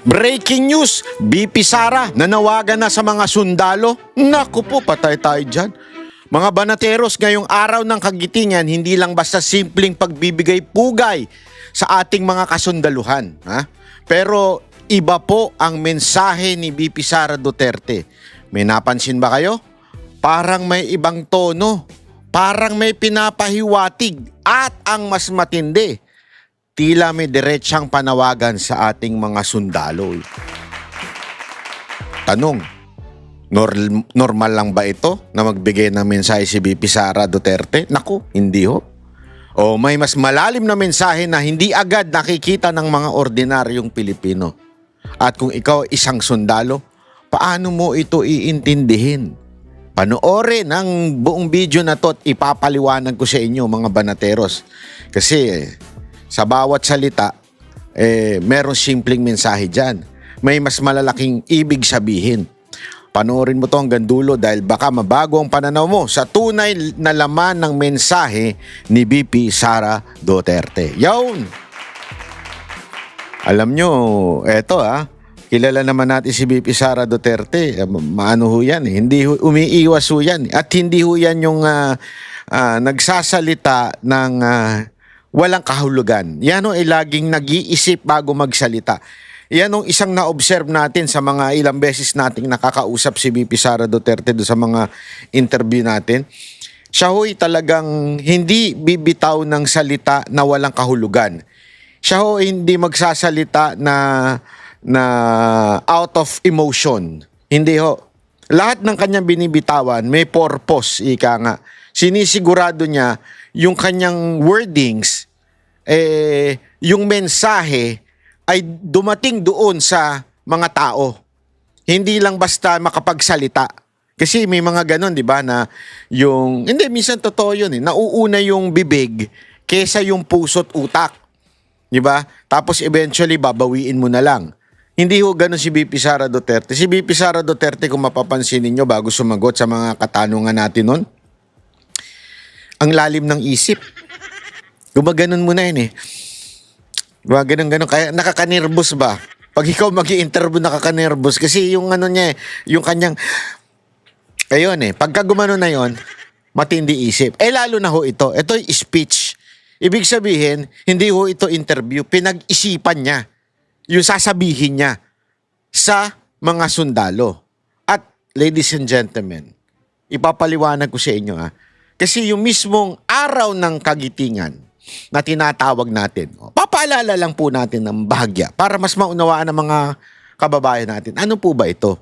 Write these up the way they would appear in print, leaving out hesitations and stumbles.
Breaking news, BP Sara nanawagan na sa mga sundalo. Naku po, patay tayo dyan. Mga banateros, ngayong araw ng kagitingan, hindi lang basta simpleng pagbibigay pugay sa ating mga kasundaluhan. Ha? Pero iba po ang mensahe ni BP Sara Duterte. May napansin ba kayo? Parang may ibang tono. Parang may pinapahiwatig. At ang mas matindi, tila may diretsang panawagan sa ating mga sundalo. Tanong, normal lang ba ito na magbigay ng mensahe si BP Sara Duterte? Naku, hindi ho. O may mas malalim na mensahe na hindi agad nakikita ng mga ordinaryong Pilipino. At kung ikaw isang sundalo, paano mo ito iintindihin? Panoorin ang buong video na to at ipapaliwanag ko sa inyo mga banateros. Kasi sa bawat salita, meron simpleng mensahe dyan. May mas malalaking ibig sabihin. Panoorin mo to hanggang dulo dahil baka mabago ang pananaw mo sa tunay na laman ng mensahe ni BP Sara Duterte. Yun! Alam nyo, eto kilala naman natin si BP Sara Duterte. Maano ho yan Hindi umiiwas ho yan. At hindi ho yan yung nagsasalita ng walang kahulugan. Yan ay laging nag-iisip bago magsalita. Yan ang isang na-observe natin sa mga ilang beses nating nakakausap si BP Sara Duterte do sa mga interview natin. Siya ho'y talagang hindi bibitaw ng salita na walang kahulugan. Siya ho'y hindi magsasalita na out of emotion. Hindi ho. Lahat ng kanyang binibitawan may purpose, ika nga. Sinisigurado niya yung kanyang wordings, yung mensahe ay dumating doon sa mga tao. Hindi lang basta makapagsalita. Kasi may mga ganon, di ba, na yung, hindi, minsan totoo yun nauuna yung bibig kesa yung puso't utak. Di ba? Tapos eventually babawiin mo na lang. Hindi ho ganon si BP Sara Duterte. Si BP Sara Duterte, kung mapapansin ninyo bago sumagot sa mga katanungan natin nun, ang lalim ng isip. Gumaganon mo na yun Ganun. Kaya nakakanervous ba? Pag ikaw mag-i-interview, nakakanervous. Kasi yung niya yung kanyang, ayun pagka gumano na yon, matindi isip. Lalo na ho ito. Ito'y speech. Ibig sabihin, hindi ho ito interview. Pinag-isipan niya yung sasabihin niya sa mga sundalo. At, ladies and gentlemen, ipapaliwanag ko sa inyo kasi yung mismong araw ng kagitingan na tinatawag natin, papaalala lang po natin ng bahagya para mas maunawaan ng mga kababayan natin. Ano po ba ito?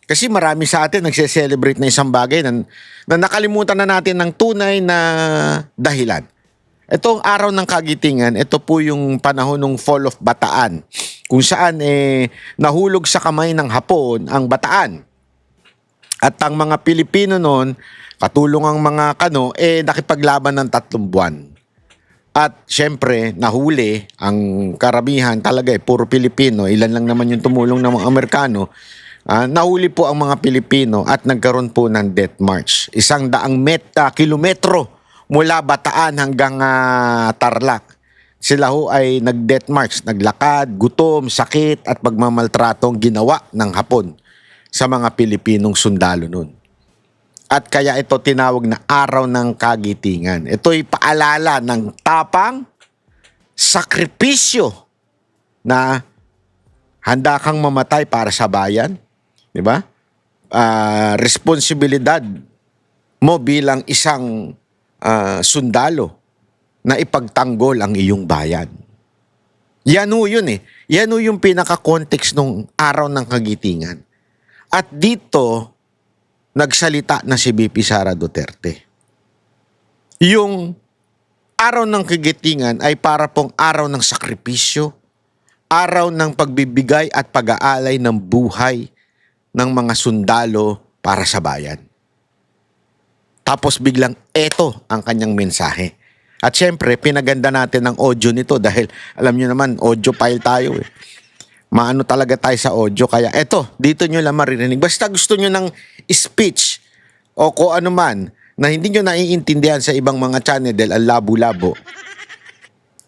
Kasi marami sa atin nagse-celebrate na isang bagay na nakalimutan na natin ng tunay na dahilan. Itong araw ng kagitingan, ito po yung panahon ng Fall of Bataan, kung saan nahulog sa kamay ng Hapon ang Bataan. At ang mga Pilipino noon, katulong ang mga Kano, nakipaglaban ng 3 buwan. At syempre, nahuli ang karamihan talaga puro Pilipino. Ilan lang naman yung tumulong ng mga Amerikano. Nahuli po ang mga Pilipino at nagkaroon po ng death march. 100 kilometro mula Bataan hanggang Tarlac. Sila ho ay nag-death march, naglakad, gutom, sakit at pagmamaltratong ginawa ng Hapon sa mga Pilipinong sundalo noon. At kaya ito tinawag na araw ng kagitingan. Ito'y paalala ng tapang, sakripisyo na handa kang mamatay para sa bayan. Di ba? Responsibilidad mo bilang isang sundalo na ipagtanggol ang iyong bayan. Yan ho yun Yan ho yung pinaka-context ng araw ng kagitingan. At dito, nagsalita na si BP Sara Duterte. Yung araw ng kagitingan ay para pong araw ng sakripisyo, araw ng pagbibigay at pag-aalay ng buhay ng mga sundalo para sa bayan. Tapos biglang eto ang kanyang mensahe. At syempre, pinaganda natin ang audio nito dahil alam nyo naman, audio file tayo Maano talaga tayo sa audio. Kaya eto, dito nyo lang maririnig. Basta gusto nyo ng speech o kung ano man na hindi nyo naiintindihan sa ibang mga channel dahil ang labo-labo,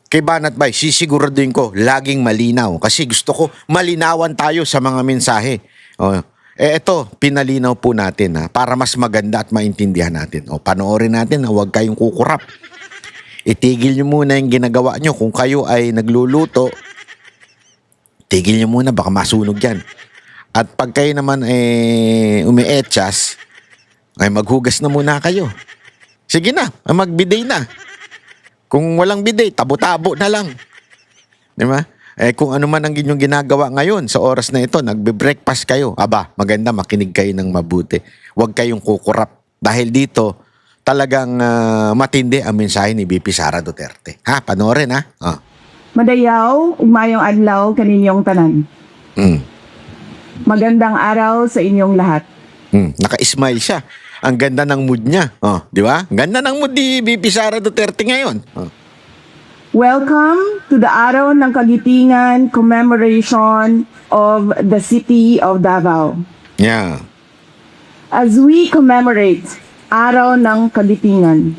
kay Banat Bay, sisiguraduhin ko, laging malinaw. Kasi gusto ko malinawan tayo sa mga mensahe. O, eto, pinalinaw po natin para mas maganda at maintindihan natin. O, panoorin natin na huwag kayong kukurap. Itigil nyo muna yung ginagawa nyo. Kung kayo ay nagluluto, tigil nyo muna, baka masunog yan. At pag kayo naman umietsyas, ay maghugas na muna kayo. Sige na, magbiday na. Kung walang bidet, tabo-tabo na lang. Di ba? Kung ano man ang inyong ginagawa ngayon sa oras na ito, nagbe-breakfast kayo. Aba, maganda makinig kayo ng mabuti. Huwag kayong kukurap. Dahil dito, talagang matindi ang mensahe ni VP Sara Duterte. Ha? Panoorin ha? Oh. Madayaw, umayong adlaw kaninyong tanan. Magandang araw sa inyong lahat. Naka-smile siya. Ang ganda ng mood niya. Oh, di ba? Ang ganda ng mood ni VP Sara Duterte ngayon. Oh. Welcome to the Araw ng Kagitingan commemoration of the city of Davao. Yeah. As we commemorate Araw ng Kagitingan,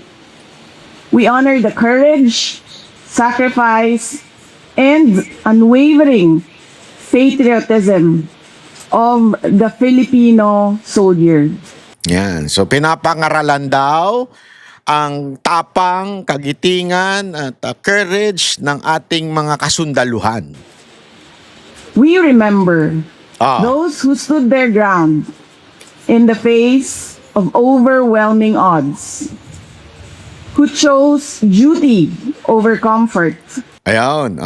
we honor the courage, sacrifice, and unwavering patriotism of the Filipino soldier. Yan. So, pinapangaralan daw ang tapang, kagitingan, at courage ng ating mga kasundaluhan. We remember those who stood their ground in the face of overwhelming odds, who chose duty over comfort. Ayun.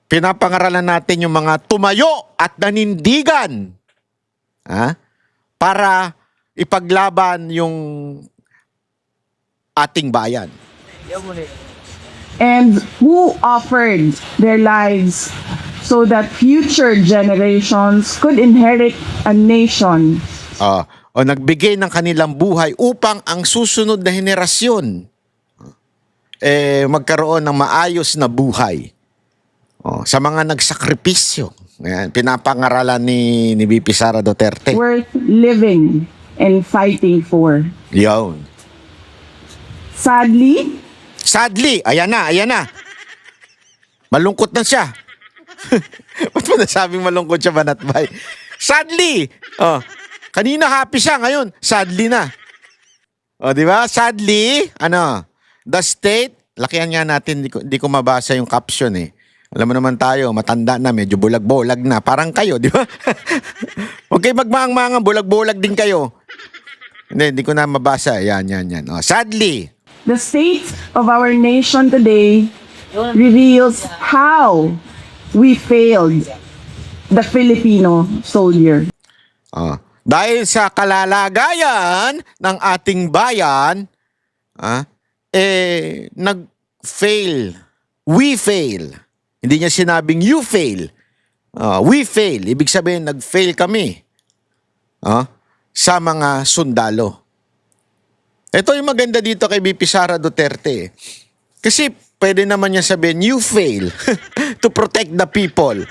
Pinapangaralan natin yung mga tumayo at nanindigan para ipaglaban yung ating bayan. And who offered their lives so that future generations could inherit a nation. O nagbigay ng kanilang buhay upang ang susunod na henerasyon magkaroon ng maayos na buhay. Sa mga nagsakripisyo. Ayan, pinapangaralan ni VP Sara Duterte. Worth living and fighting for. Yun. Sadly, ayan na. Malungkot na siya. Ba't mo nasabing malungkot siya, Banat Bay? Sadly! Kanina happy siya, ngayon, sadly na. Di ba? Sadly, the state, lakihan nga natin, di ko mabasa yung caption eh. Alam mo naman tayo, matanda na, medyo bulag-bulag na. Parang kayo, di ba? Huwag kayo magmahang-mangang, bulag-bulag din kayo. Hindi ko na mabasa. Yan. Sadly, the state of our nation today reveals how we failed the Filipino soldier. Dahil sa kalalagayan ng ating bayan, nag-fail. We fail. Hindi niya sinabing you fail. We fail. Ibig sabihin, nag-fail kami sa mga sundalo. Ito yung maganda dito kay VP Sara Duterte. Kasi pwede naman niya sabihin, you fail to protect the people.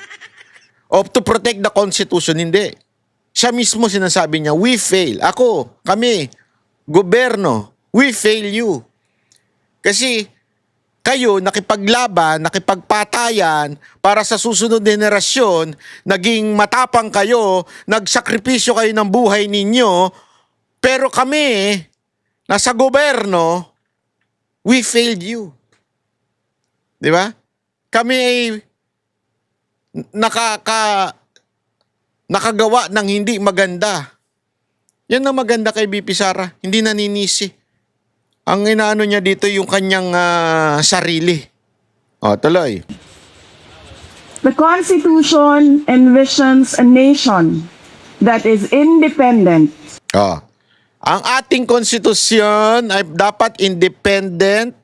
O to protect the Constitution. Hindi. Siya mismo sinasabi niya, we fail. Ako, kami, gobyerno, we fail you. Kasi kayo nakipaglaban, nakipagpatayan para sa susunod na henerasyon, naging matapang kayo, nagsakripisyo kayo ng buhay ninyo, pero kami, nasa gobyerno, we failed you. Di ba? Kami ay nakagawa ng hindi maganda. Yan ang maganda kay VP Sara. Hindi naninisi. Ang inaano niya dito yung kanyang sarili. Tuloy. The Constitution envisions a nation that is independent. Ang ating konstitusyon ay dapat independent.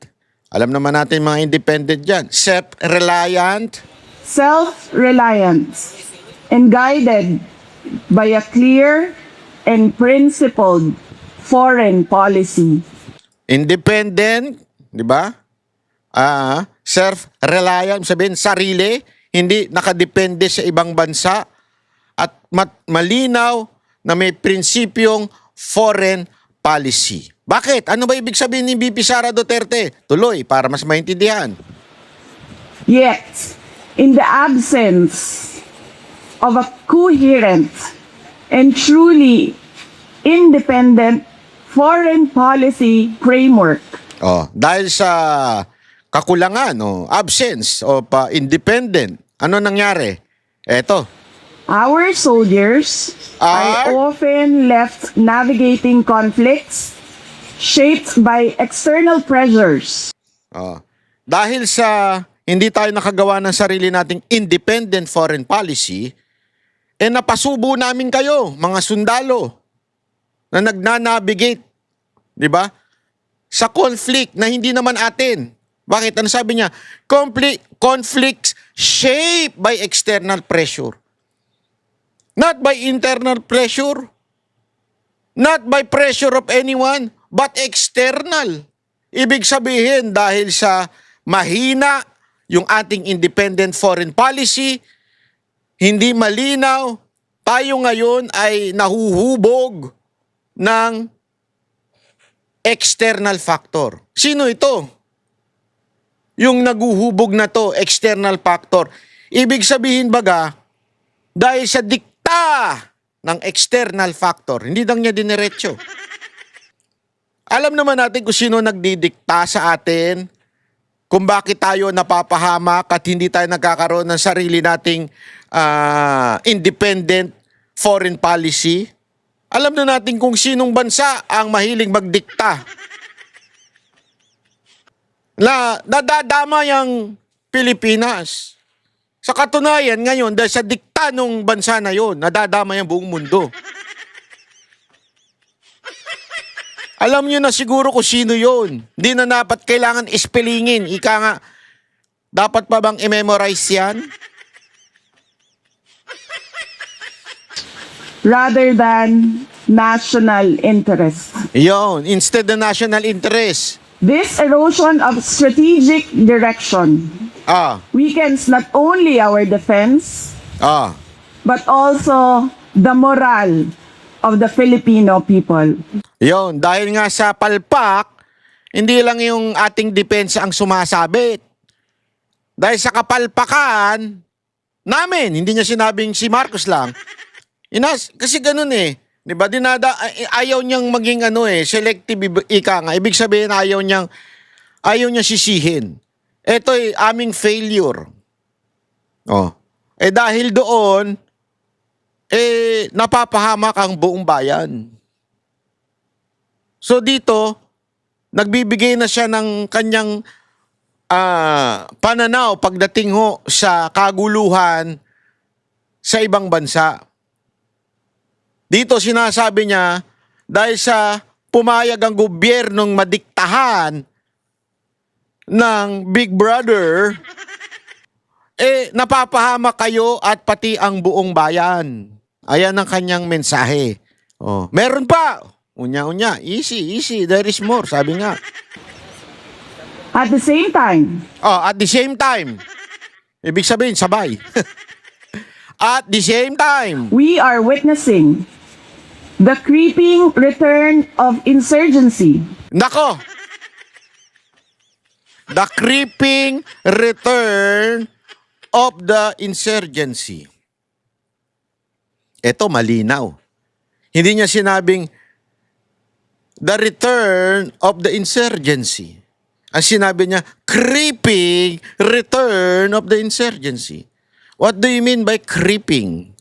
Alam naman natin mga independent dyan. Self-reliant. Self-reliant and guided by a clear and principled foreign policy. Independent, di ba? Self-reliant, sabihin sarili, hindi nakadepende sa ibang bansa at malinaw na may prinsipyong foreign policy. Bakit? Ano ba ibig sabihin ni VP Sara Duterte? Tuloy, para mas maintindihan. Yet, in the absence of a coherent and truly independent foreign policy framework, Dahil sa kakulangan o absence o independent, ano nangyari? Eto. our soldiers are often left navigating conflicts shaped by external pressures. Dahil sa hindi tayo nakagawa ng sarili nating independent foreign policy, napasubo namin kayo, mga sundalo, na nagnanavigate, di ba? Sa conflict na hindi naman atin. Bakit? Ano sabi niya? Conflicts shaped by external pressure. Not by internal pressure. Not by pressure of anyone, but external. Ibig sabihin, dahil sa mahina yung ating independent foreign policy, hindi malinaw, tayo ngayon ay nahuhubog ng external factor. Sino ito? Yung naguhubog na to, external factor. Ibig sabihin baga, dahil sa dikta ng external factor, hindi lang niya diniretso. Alam naman natin kung sino nagdidikta sa atin, kung bakit tayo napapahamak at hindi tayo nagkakaroon ng sarili nating independent foreign policy. Alam na natin kung sinong bansa ang mahilig magdikta. Na nadadama yung Pilipinas. Sa katunayan ngayon, dahil sa dikta ng bansa na yon, nadadama yung buong mundo. Alam nyo na siguro kung sino yon. Hindi na dapat kailangan ispelingin. Ika nga, dapat pa bang i-memorize yan? Rather than national interest. Yon, instead the national interest. This erosion of strategic direction weakens not only our defense, but also the morale of the Filipino people. Yon, dahil nga sa palpak, hindi lang yung ating depensa ang sumasabit. Dahil sa kapalpakan namin, hindi niya sinabing si Marcos lang. Kasi ganun eh. Di ba? Ayaw niyang maging selective ika nga. Ibig sabihin ayaw niyang sisihin. Ito'y aming failure. Dahil doon, napapahamak ang buong bayan. So dito, nagbibigay na siya ng kanyang pananaw pagdating sa kaguluhan sa ibang bansa. Dito sinasabi niya, dahil sa pumayag ang gobyernong madiktahan ng Big Brother, napapahamak kayo at pati ang buong bayan. Ayan ang kanyang mensahe. Meron pa. Unya, easy, there is more, sabi nga. At the same time, at the same time, ibig sabihin, sabay. At the same time, we are witnessing the creeping return of insurgency. Nako! The creeping return of the insurgency. Ito malinaw. Hindi niya sinabing the return of the insurgency. Ang sinabi niya, creeping return of the insurgency. What do you mean by creeping?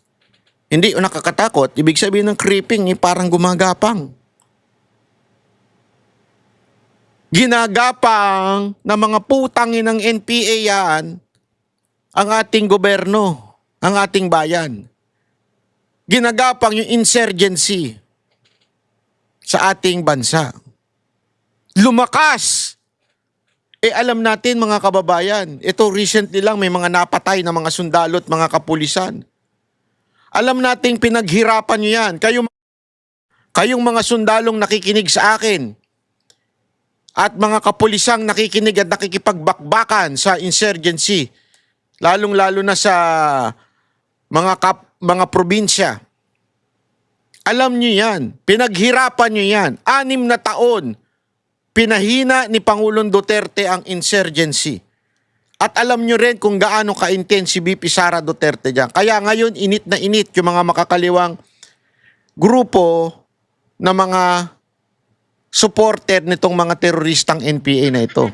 Hindi nakakatakot. Ibig sabihin ng creeping, parang gumagapang. Ginagapang na mga putangin ng NPA yan ang ating gobyerno, ang ating bayan. Ginagapang yung insurgency sa ating bansa. Lumakas! Alam natin mga kababayan, ito recently lang may mga napatay na mga sundalo at mga kapulisan. Alam nating pinaghirapan nyo yan. Kayong mga sundalong nakikinig sa akin at mga kapulisang nakikinig at nakikipagbakbakan sa insurgency, lalong-lalo na sa mga probinsya. Alam nyo yan. Pinaghirapan nyo yan. 6 na taon, pinahina ni Pangulong Duterte ang insurgency. At alam nyo rin kung gaano ka-intense si VP Sara Duterte dyan. Kaya ngayon, init na init yung mga makakaliwang grupo na mga supporter nitong mga teroristang NPA na ito.